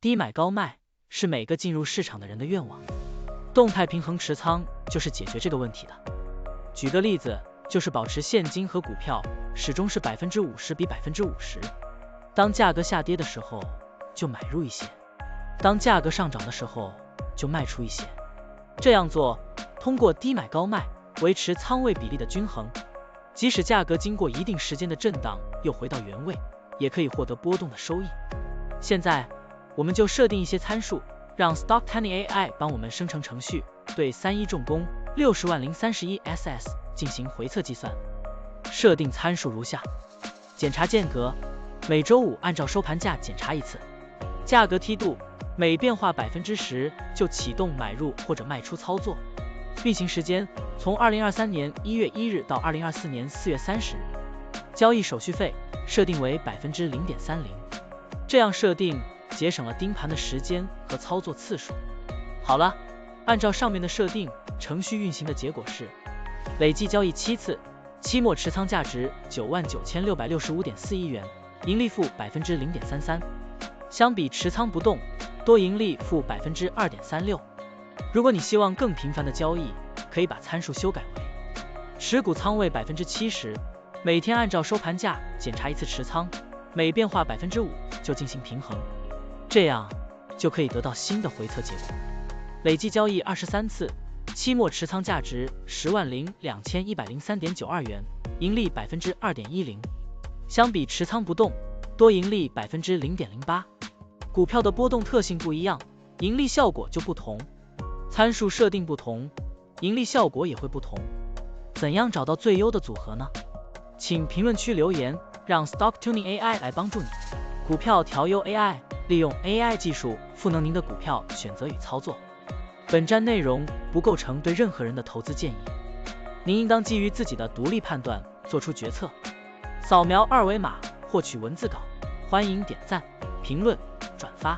低买高卖是每个进入市场的人的愿望，动态平衡持仓就是解决这个问题的。举个例子，就是保持现金和股票始终是50%比50%，当价格下跌的时候就买入一些，当价格上涨的时候就卖出一些。这样做，通过低买高卖维持仓位比例的均衡，即使价格经过一定时间的震荡又回到原位，也可以获得波动的收益。现在我们就设定一些参数，让 Stocktiny AI 帮我们生成程序，对31重工600031 SS 进行回测计算。设定参数如下：检查间隔，每周五按照收盘价检查一次；价格梯度，每变化10%就启动买入或者卖出操作；运行时间从2023年1月1日到2024年4月30日；交易手续费设定为0.30%。这样设定节省了盯盘的时间和操作次数。好了，按照上面的设定，程序运行的结果是累计交易7次，期末持仓价值99665.4亿元，盈利负0.33%。相比持仓不动，多盈利负2.36%。如果你希望更频繁的交易，可以把参数修改为持股仓位70%，每天按照收盘价检查一次持仓，每变化5%就进行平衡，这样就可以得到新的回测结果。累计交易23次，期末持仓价值102103.92元，盈利2.10%。相比持仓不动，多盈利0.08%。股票的波动特性不一样，盈利效果就不同，参数设定不同，盈利效果也会不同。怎样找到最优的组合呢？请评论区留言，让 Stocktiny AI 来帮助你。股票调优 AI， 利用 AI 技术赋能您的股票选择与操作。本站内容不构成对任何人的投资建议，您应当基于自己的独立判断做出决策。扫描二维码获取文字稿，欢迎点赞、评论、转发。